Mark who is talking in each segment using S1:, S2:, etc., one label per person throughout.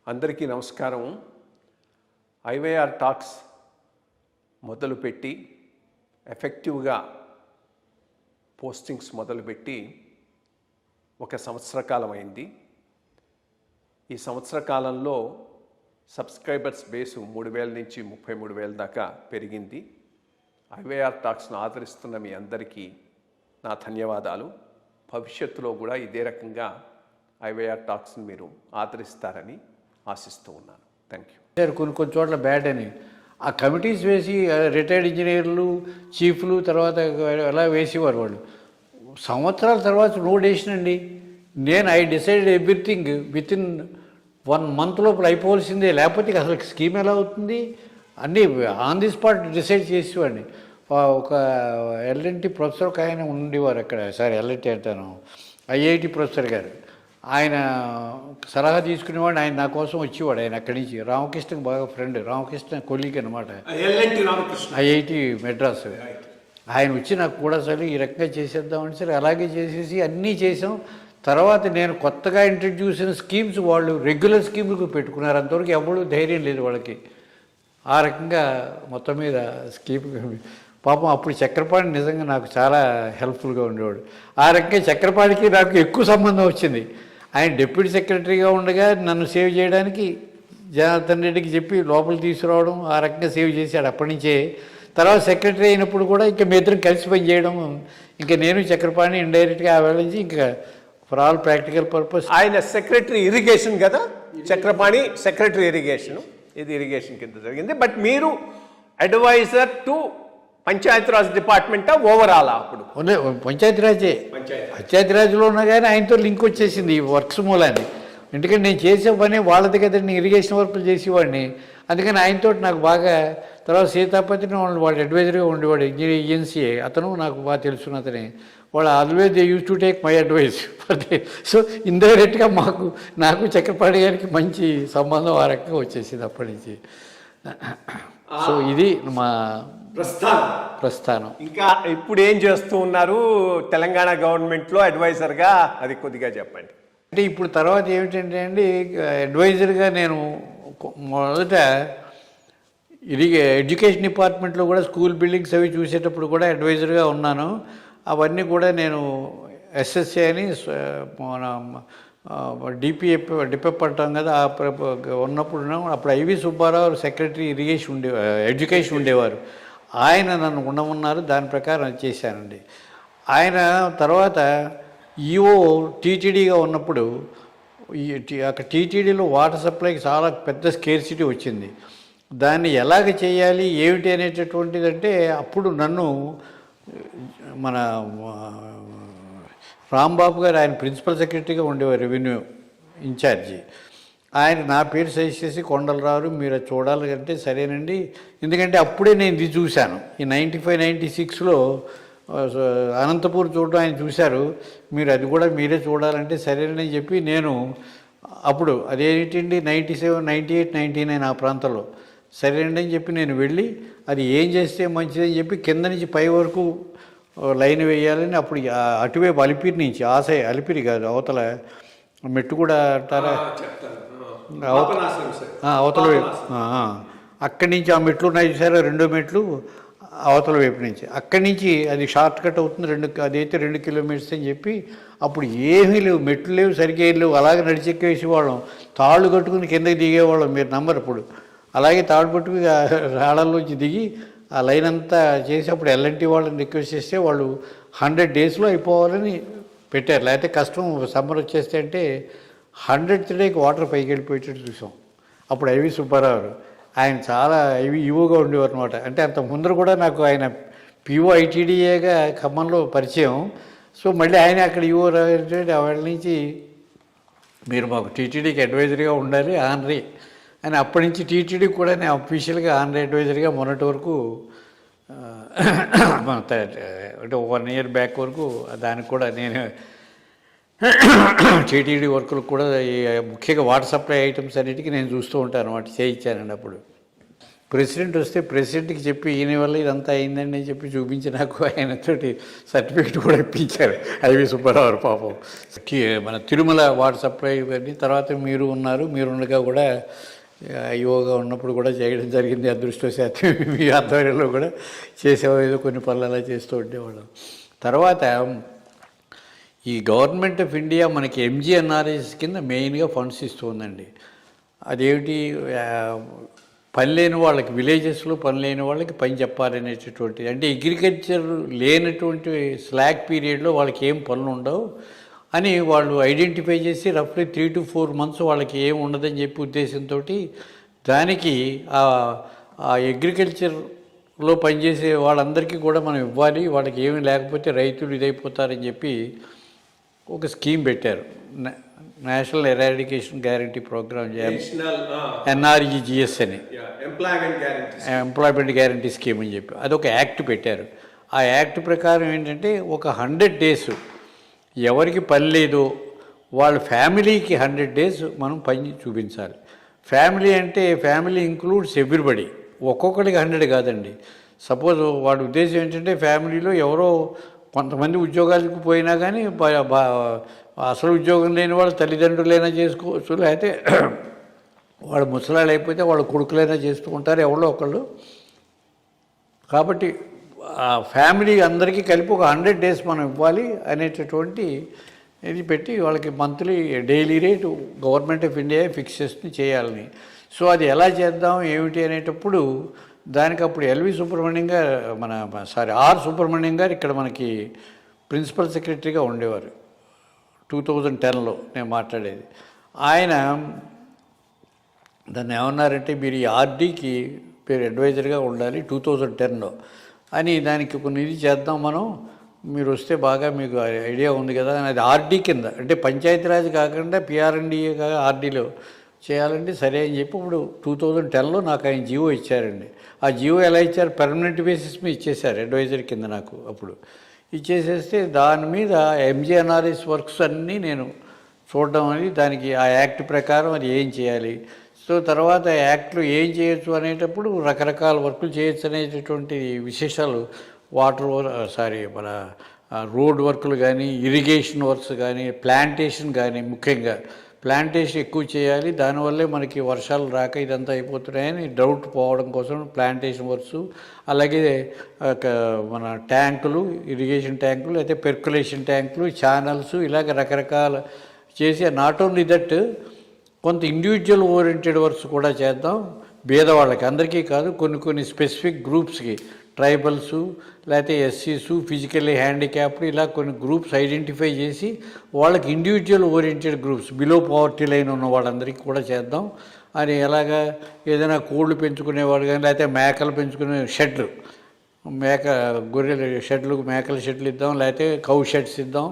S1: అందరికీ నమస్కారం. IYR talks మొదలుపెట్టి ఎఫెక్టివ్గా పోస్టింగ్స్ మొదలుపెట్టి ఒక సంవత్సర కాలం అయింది. ఈ సంవత్సర కాలంలో సబ్స్క్రైబర్స్ బేసు 3,000 నుంచి 33,000 దాకా పెరిగింది. ఐవైఆర్ టాక్స్ను ఆదరిస్తున్న మీ అందరికీ నా ధన్యవాదాలు. భవిష్యత్తులో కూడా ఇదే రకంగా ఐవైఆర్ టాక్స్ని మీరు ఆదరిస్తారని ఆశిస్తూ ఉన్నాను. Thank you.
S2: కొన్ని చోట్ల బ్యాడ్ అని ఆ కమిటీస్ వేసి రిటైర్డ్ ఇంజనీర్లు చీఫ్లు తర్వాత ఎలా వేసేవారు వాళ్ళు. సంవత్సరాల తర్వాత నో డెసిషన్ అండి. I decided everything with in 1 month లోపల అయిపోవాల్సిందే, లేకపోతే అసలు స్కీమ్ ఎలా అవుతుంది అన్నీ ఆన్ ది స్పాట్ డిసైడ్ చేసేవాడిని. ఒక ఎల్ఎన్టీ ప్రొఫెసర్ ఒక ఆయన ఉండేవారు అక్కడ, ఎల్ఎన్టీ అంటాను, ఐఐటి ప్రొఫెసర్ గారు. ఆయన సలహా తీసుకునేవాడు. ఆయన నా కోసం వచ్చేవాడు. ఆయన అక్కడి నుంచి రామకృష్ణకి బాగా ఫ్రెండ్, రామకృష్ణ కొలీగ్ అనమాట, ఐఐటి మెడ్రాస్. ఆయన వచ్చి నాకు కూడా సరే ఈ రకంగా చేసేద్దామని సరే అలాగే చేసేసి అన్నీ చేసాం. తర్వాత నేను కొత్తగా ఇంట్రడ్యూస్ అయిన స్కీమ్స్ వాళ్ళు రెగ్యులర్ స్కీములకు పెట్టుకున్నారు. అంతవరకు ఎవరు ధైర్యం లేదు వాళ్ళకి. ఆ రకంగా మొత్తం మీద స్కీమ్ పాపం అప్పుడు చక్రపాణి నిజంగా నాకు చాలా హెల్ప్ఫుల్గా ఉండేవాడు. ఆ రకంగా చక్రపాణికి నాకు ఎక్కువ సంబంధం వచ్చింది. ఆయన డిప్యూటీ సెక్రటరీగా ఉండగా నన్ను సేవ్ చేయడానికి జనార్దన్ రెడ్డికి చెప్పి లోపల తీసుకురావడం, ఆ రకంగా సేవ్ చేశాడు అప్పటి నుంచే. తర్వాత సెక్రటరీ అయినప్పుడు కూడా ఇంకా మీ ఇద్దరం కలిసి పని చేయడం, ఇంకా నేను చక్రపాణి ఇండైరెక్ట్గా ఆ వేళ నుంచి ఇంకా ఫర్ ఆల్ ప్రాక్టికల్ పర్పస్.
S1: ఆయన సెక్రటరీ ఇరిగేషన్ కదా, చక్రపాణి సెక్రటరీ ఇరిగేషన్, ఇది ఇరిగేషన్ కింద జరిగింది. బట్ మీరు అడ్వైజర్ టు పంచాయతీరాజ్ డిపార్ట్మెంటా ఓవరాల్? అప్పుడు
S2: పంచాయతీరాజ్లో ఉన్నా కానీ ఆయనతో లింక్ వచ్చేసింది ఈ వర్క్స్ మూలాన్ని. ఎందుకంటే నేను చేసే పని వాళ్ళది కదండి, ఇరిగేషన్ వర్కులు చేసేవాడిని. అందుకని ఆయనతో నాకు బాగా. తర్వాత సీతాపతిని వాడు అడ్వైజర్గా ఉండేవాడు, ఇంజనీర్ ఏజెన్సీ. అతను నాకు బాగా తెలుసున్న అతనే. వాళ్ళు always they use to take my advice. So ఇండైరెక్ట్గా నాకు చక్రపాణి గారికి మంచి సంబంధం ఆ రకంగా వచ్చేసింది అప్పటి నుంచి. సో ఇది మా ప్రస్థానం.
S1: ఇంకా ఇప్పుడు ఏం చేస్తూ ఉన్నారు తెలంగాణ గవర్నమెంట్లో అడ్వైజర్గా? అది కొద్దిగా చెప్పండి.
S2: అంటే ఇప్పుడు తర్వాత ఏమిటంటే అండి, అడ్వైజర్గా నేను మొదట ఎడ్యుకేషన్ డిపార్ట్మెంట్లో కూడా స్కూల్ బిల్డింగ్స్ అవి చూసేటప్పుడు కూడా అడ్వైజర్గా ఉన్నాను. అవన్నీ కూడా నేను ఎస్ఎస్సి అని మన డిపెప్ అంటాం కదా, ఉన్నప్పుడు అప్పుడు IV Subbarao secretary irrigation education ఉండేవారు. ఆయన నన్ను ఉండమన్నారు, దాని ప్రకారం చేశానండి. ఆయన తర్వాత ఈఓ టీటీడీగా ఉన్నప్పుడు అక్కడ టీటీడీలో వాటర్ సప్లైకి చాలా పెద్ద స్కేర్సిటీ వచ్చింది. దాన్ని ఎలాగ చేయాలి ఏమిటి అనేటటువంటిది అంటే అప్పుడు నన్ను మన రాంబాబు గారు, ఆయన ప్రిన్సిపల్ సెక్రటరీగా ఉండేవారు, రెవెన్యూ ఇన్ఛార్జి. ఆయన నా పేరు సజెస్ట్ చేసి కొండలరావు మీరు చూడాలి అంటే సరేనండి. ఎందుకంటే అప్పుడే నేను ఇది చూశాను, ఈ 95-96లో అనంతపూర్ చూడడం ఆయన చూశారు. మీరు అది కూడా మీరే చూడాలంటే సరేనని చెప్పి నేను అప్పుడు అదేంటండి 97, 98, 99 ఆ ప్రాంతంలో సరేనండి అని చెప్పి నేను వెళ్ళి అది ఏం చేస్తే మంచిదని చెప్పి కింద నుంచి పై వరకు లైన్ వేయాలని. అప్పుడు అటువైపు అలిపిరి నుంచి అలిపిరి కాదు, అవతల మెట్టు కూడా అంటారా, అవతల వైపు అక్కడి నుంచి ఆ మెట్లు ఉన్నాయి చూసారా, 2 మెట్లు అవతల వైపు నుంచి. అక్కడి నుంచి అది షార్ట్ కట్ అవుతుంది, అదైతే 2 కిలోమీటర్స్ అని చెప్పి. అప్పుడు ఏమీ లేవు, మెట్లు లేవు, సరిగ్గా లేవు, అలాగే నడిచెక్కేసేవాళ్ళం. తాళ్ళు కట్టుకుని కిందకి దిగేవాళ్ళం, మీరు నమ్మరు. అప్పుడు అలాగే తాడు పట్టుకుని రాళ్ళల్లోంచి దిగి ఆ లైన్ అంతా చేసి అప్పుడు ఎల్ఎన్టీ వాళ్ళని రిక్వెస్ట్ చేస్తే వాళ్ళు 100 daysలో అయిపోవాలని పెట్టారు. లేకపోతే కష్టం, సమ్మర్ వచ్చేస్తే అంటే 100th డేకి వాటర్ పైకి వెళ్ళిపోయేటట్టు చూసాం. అప్పుడు ఐవి సుబ్బారావు ఆయన చాలా ఈవోగా ఉండేవారు అనమాట. అంటే అంత ముందర కూడా నాకు ఆయన పిఓ ఐటీడీఏగా ఖమ్మంలో పరిచయం. సో మళ్ళీ ఆయన అక్కడ ఈవో వాళ్ళ నుంచి మీరు మాకు టీటీడీకి అడ్వైజరీగా ఉండాలి ఆనరీ అని. అప్పటి నుంచి టీటీడీ కూడా నేను అఫీషియల్గా ఆనరీ అడ్వైజర్గా మొన్నటి వరకు అంటే 1 year బ్యాక్ వరకు దానికి కూడా నేను టీటీడీ వర్కులకు కూడా ముఖ్యంగా వాటర్ సప్లై ఐటమ్స్ అన్నిటికీ నేను చూస్తూ ఉంటాను అనమాట, చేయించానండి. అప్పుడు ప్రెసిడెంట్ వస్తే ప్రెసిడెంట్కి చెప్పి ఈయన వల్ల ఇదంతా అయిందండి అని చెప్పి చూపించి నాకు ఆయనతోటి సర్టిఫికేట్ కూడా ఇప్పించారు ఐవి సుబ్బారావు పాపం. మన తిరుమల వాటర్ సప్లై ఇవన్నీ తర్వాత మీరు ఉన్నారు, మీరు ఉండగా కూడా యోగా ఉన్నప్పుడు కూడా చేయడం జరిగింది. అదృష్టవశాత్తు మీ ఆధ్వర్యంలో కూడా చేసేవాళ్ళు, కొన్ని పనులు అలా చేస్తూ ఉండేవాళ్ళం. తర్వాత ఈ గవర్నమెంట్ ఆఫ్ ఇండియా మనకి ఎంజీఎన్ఆర్ఎస్ కింద మెయిన్గా ఫండ్స్ ఇస్తుందండి. అదేమిటి, పని లేని వాళ్ళకి, విలేజెస్లో పని లేని వాళ్ళకి పని చెప్పాలనేటటువంటి, అంటే అగ్రికల్చర్ లేనటువంటి స్లాక్ పీరియడ్లో వాళ్ళకి ఏం పనులు ఉండవు అని వాళ్ళు ఐడెంటిఫై చేసి రఫ్లీ 3 to 4 months వాళ్ళకి ఏం ఉండదని చెప్పి ఉద్దేశంతో దానికి ఆ అగ్రికల్చర్లో పనిచేసే వాళ్ళందరికీ కూడా మనం ఇవ్వాలి, వాళ్ళకి ఏమీ లేకపోతే రైతులు ఇదైపోతారని చెప్పి ఒక స్కీమ్ పెట్టారు. National eradication guarantee programme, NREGS అని, ఎంప్లాయ్మెంట్ గ్యారంటీ స్కీమ్ అని చెప్పి అదొక యాక్ట్ పెట్టారు. ఆ యాక్ట్ ప్రకారం ఏంటంటే ఒక 100 days ఎవరికి పని లేదో వాళ్ళ ఫ్యామిలీకి 100 days మనం పని చూపించాలి. ఫ్యామిలీ అంటే ఫ్యామిలీ ఇంక్లూడ్స్ ఎవ్రీబడి, ఒక్కొక్కరికి 100 కాదండి. సపోజ్ వాడి ఉద్దేశం ఏంటంటే ఫ్యామిలీలో ఎవరో కొంతమంది ఉద్యోగాలకు పోయినా కానీ అసలు ఉద్యోగం లేని వాళ్ళు తల్లిదండ్రులైనా చేసుకోవచ్చు, లేకపోతే వాడు ముసలాళ్ళు అయిపోతే వాళ్ళ కొడుకులైనా చేసుకుంటారు ఎవరో ఒకళ్ళు. కాబట్టి ఆ ఫ్యామిలీ అందరికీ కలిపి ఒక 100 days మనం ఇవ్వాలి అనేటటువంటి ఇది పెట్టి వాళ్ళకి monthly daily rate government of India fix చేసి చేయాలని. సో అది ఎలా చేద్దాం ఏమిటి అనేటప్పుడు దానికి అప్పుడు ఎల్వి సుబ్రహ్మణ్యం గారు ఆర్ సుబ్రహ్మణ్యం గారు ఇక్కడ మనకి ప్రిన్సిపల్ సెక్రటరీగా ఉండేవారు 2010లో నేను మాట్లాడేది. ఆయన దాన్ని ఏమన్నారంటే మీరు ఈ ఆర్డీకి పేరు అడ్వైజర్గా ఉండాలి 2010లో అని, దానికి కొన్ని ఇది చేద్దాం మనం, మీరు వస్తే బాగా మీకు ఐడియా ఉంది కదా అని. అది ఆర్డీ కింద, అంటే పంచాయతీరాజ్ కాకుండా పిఆర్ఎండ్ఏగా ఆర్డీలో చేయాలంటే సరే అని చెప్పి ఇప్పుడు 2010లో నాకు ఆయన జీవో ఇచ్చారండి. ఆ జీవో ఎలా ఇచ్చారు, పర్మనెంట్ బేసిస్ మీద ఇచ్చేశారు అడ్వైజర్ కింద నాకు. అప్పుడు ఇచ్చేసేస్తే దాని మీద ఎంజీఎన్ఆర్ఎస్ వర్క్స్ అన్నీ నేను చూడడం అని, దానికి ఆ యాక్ట్ ప్రకారం అది ఏం చేయాలి, సో తర్వాత యాక్ట్లో ఏం చేయొచ్చు అనేటప్పుడు రకరకాల వర్కులు చేయొచ్చు అనేటటువంటి విశేషాలు, మన రోడ్ వర్కులు కానీ, ఇరిగేషన్ వర్క్స్ కానీ, ప్లాంటేషన్ కానీ, ముఖ్యంగా ప్లాంటేషన్ ఎక్కువ చేయాలి, దానివల్లే మనకి వర్షాలు రాక ఇదంతా అయిపోతున్నాయని డౌట్ పోవడం కోసం ప్లాంటేషన్ వర్క్స్, అలాగే మన ట్యాంకులు, ఇరిగేషన్ ట్యాంకులు, అయితే పెర్కులేషన్ ట్యాంకులు, ఛానల్స్, ఇలాగ రకరకాల చేసి, నాట్ ఓన్లీ దట్ కొంత ఇండివిజువల్ ఓరియంటెడ్ వర్క్స్ కూడా చేద్దాం. పేదవాళ్ళకి అందరికీ కాదు, కొన్ని స్పెసిఫిక్ గ్రూప్స్కి, ట్రైబల్సు, లేకపోతే ఎస్సీసు, ఫిజికల్లీ హ్యాండిక్యాప్డ్, ఇలా కొన్ని గ్రూప్స్ ఐడెంటిఫై చేసి వాళ్ళకి individual oriented groups, below poverty line ఉన్న వాళ్ళందరికీ కూడా చేద్దాం అని. ఎలాగా ఏదైనా కోళ్ళు పెంచుకునేవాడు కానీ, లేకపోతే మేకలు పెంచుకునే షెడ్లు, గొర్రెల షెడ్లు, మేకల షెడ్లు ఇద్దాం, లేకపోతే కౌ షెడ్స్ ఇద్దాం,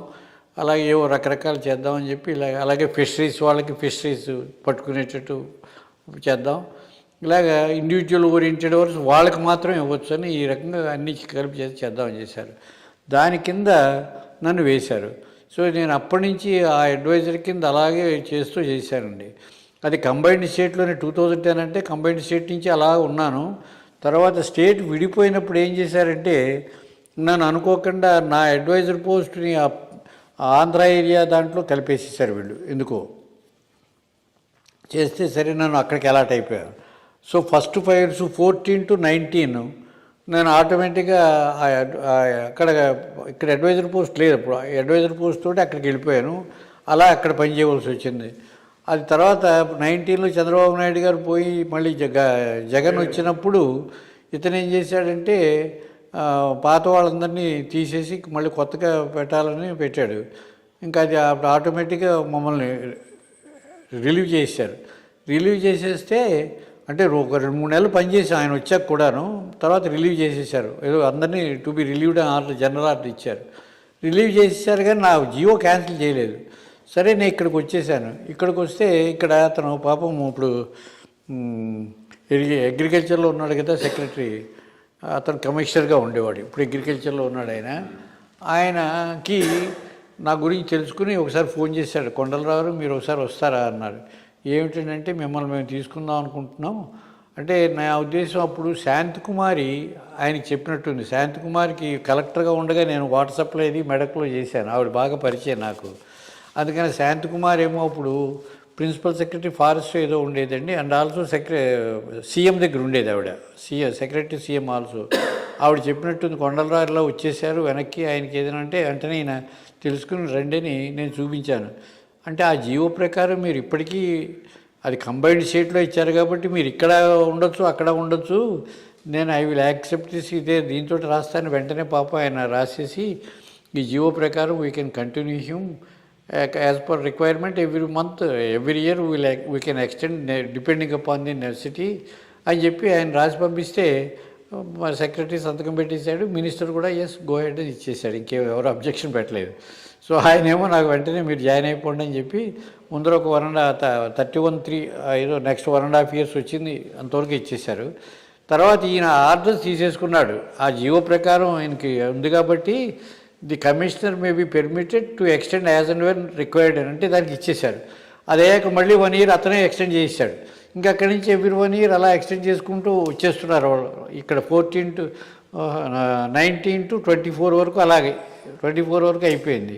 S2: అలాగే ఏవో రకరకాలు చేద్దామని చెప్పి అలాగే ఫిషరీస్ వాళ్ళకి ఫిషరీస్ పట్టుకునేటట్టు చేద్దాం. ఇలాగా ఇండివిజువల్ ఓరియంటెడ్ వర్క్స్ వాళ్ళకి మాత్రం ఇవ్వచ్చు అని ఈ రకంగా అన్ని కలిపి చేద్దామని చేశారు. దాని కింద నన్ను వేశారు. సో నేను అప్పటి నుంచి ఆ అడ్వైజర్ కింద అలాగే చేశానండి. అది కంబైన్డ్ స్టేట్లోనే 2010 అంటే కంబైన్డ్ స్టేట్ నుంచి అలా ఉన్నాను. తర్వాత స్టేట్ విడిపోయినప్పుడు ఏం చేశారంటే నన్ను అనుకోకుండా నా అడ్వైజర్ పోస్ట్ని ఆంధ్ర ఏరియా దాంట్లో కలిపేసేసారు వీళ్ళు, ఎందుకో చేస్తే సరే నన్ను అక్కడికి అలాట్ అయిపోయాను. సో ఫస్ట్ 5 years 14 to 19 నేను ఆటోమేటిక్గా ఇక్కడ అడ్వైజర్ పోస్ట్ లేదు, అప్పుడు అడ్వైజర్ పోస్ట్ తోటి అక్కడికి వెళ్ళిపోయాను. అలా అక్కడ పని చేయవలసి వచ్చింది. అది తర్వాత 19లో చంద్రబాబు నాయుడు గారు పోయి మళ్ళీ జగన్ వచ్చినప్పుడు ఇతను ఏం చేశాడంటే పాత వాళ్ళందరినీ తీసేసి మళ్ళీ కొత్తగా పెట్టాలని పెట్టాడు. ఇంకా అది అప్పుడు ఆటోమేటిక్గా మమ్మల్ని రిలీవ్ చేశారు. రిలీవ్ చేసేస్తే అంటే ఒక 2-3 నెలలు పనిచేసాం ఆయన వచ్చాక కూడాను. తర్వాత రిలీవ్ చేసేసారు, ఏదో అందరినీ to be relieved order, general order ఇచ్చారు. రిలీవ్ చేసేసారు కానీ నా జియో క్యాన్సిల్ చేయలేదు. సరే నేను ఇక్కడికి వచ్చేసాను. ఇక్కడికి వస్తే ఇక్కడ అతను పాపం ఇప్పుడు అగ్రికల్చర్లో ఉన్నాడు కదా సెక్రటరీ, అతను కమిషనర్గా ఉండేవాడు, ఇప్పుడు అగ్రికల్చర్లో ఉన్నాడు ఆయనకి నా గురించి తెలుసుకుని ఒకసారి ఫోన్ చేశాడు, కొండలరావు మీరు ఒకసారి వస్తారా అన్నారు. ఏమిటంటే మిమ్మల్ని మేము తీసుకుందాం అనుకుంటున్నాం, అంటే నా ఉద్దేశం అప్పుడు శాంతికుమారి ఆయనకి చెప్పినట్టుంది. శాంతికుమారికి కలెక్టర్గా ఉండగా నేను వాటర్ సప్లై ఇది మెడక్లో చేశాను. ఆవిడ బాగా పరిచయం నాకు. అందుకని శాంతికుమార్ ఏమో అప్పుడు ప్రిన్సిపల్ సెక్రటరీ ఫారెస్ట్ ఏదో ఉండేదండి. అండ్ ఆల్సో సీఎం దగ్గర ఉండేది ఆవిడ. Secretary CM also. ఆవిడ చెప్పినట్టుంది కొండలరారులో వచ్చేసారు వెనక్కి, ఆయనకి ఏదైనా అంటే వెంటనే ఈయన తెలుసుకుని రండి అని నేను చూపించాను. అంటే ఆ జీవో ప్రకారం మీరు ఇప్పటికీ అది కంబైన్డ్ స్టేట్లో ఇచ్చారు కాబట్టి మీరు ఇక్కడ ఉండొచ్చు అక్కడ ఉండొచ్చు, నేను ఐ విల్ యాక్సెప్ట్ దిస్, ఇదే దీంతో రాస్తాను. వెంటనే పాప ఆయన రాసేసి ఈ జీవో ప్రకారం we can continue Hume as per requirement every month every year we can extend depending upon the necessity అని చెప్పి ఆయన రాసి పంపిస్తే మా సెక్రటరీ సంతకం పెట్టేశాడు. మినిస్టర్ కూడా ఎస్ గో హెడ్ అని ఇచ్చేసాడు. ఇంకెవరు అబ్జెక్షన్ పెట్టలేదు. సో ఆయన ఏమో నాకు వెంటనే మీరు జాయిన్ అయిపోండి అని చెప్పి ముందర ఒక 31 ఏదో నెక్స్ట్ 1.5 years వచ్చింది, అంతవరకు ఇచ్చేశారు. తర్వాత ఈయన ఆర్డర్స్ తీసేసుకున్నాడు. ఆ జీవో ప్రకారం ఆయనకి ఉంది కాబట్టి the commissioner may be permitted to extend as and when required అని అంటే దానికి ఇచ్చేశారు. అదేక మళ్ళీ 1 year అతనే ఎక్స్టెండ్ చేశాడు. ఇంకా అక్కడి నుంచి ఎవ్రీ 1 year అలా ఎక్స్టెండ్ చేసుకుంటూ వచ్చేస్తున్నారు వాళ్ళు. ఇక్కడ 19 to 24 వరకు అలాగే 24 వరకు అయిపోయింది.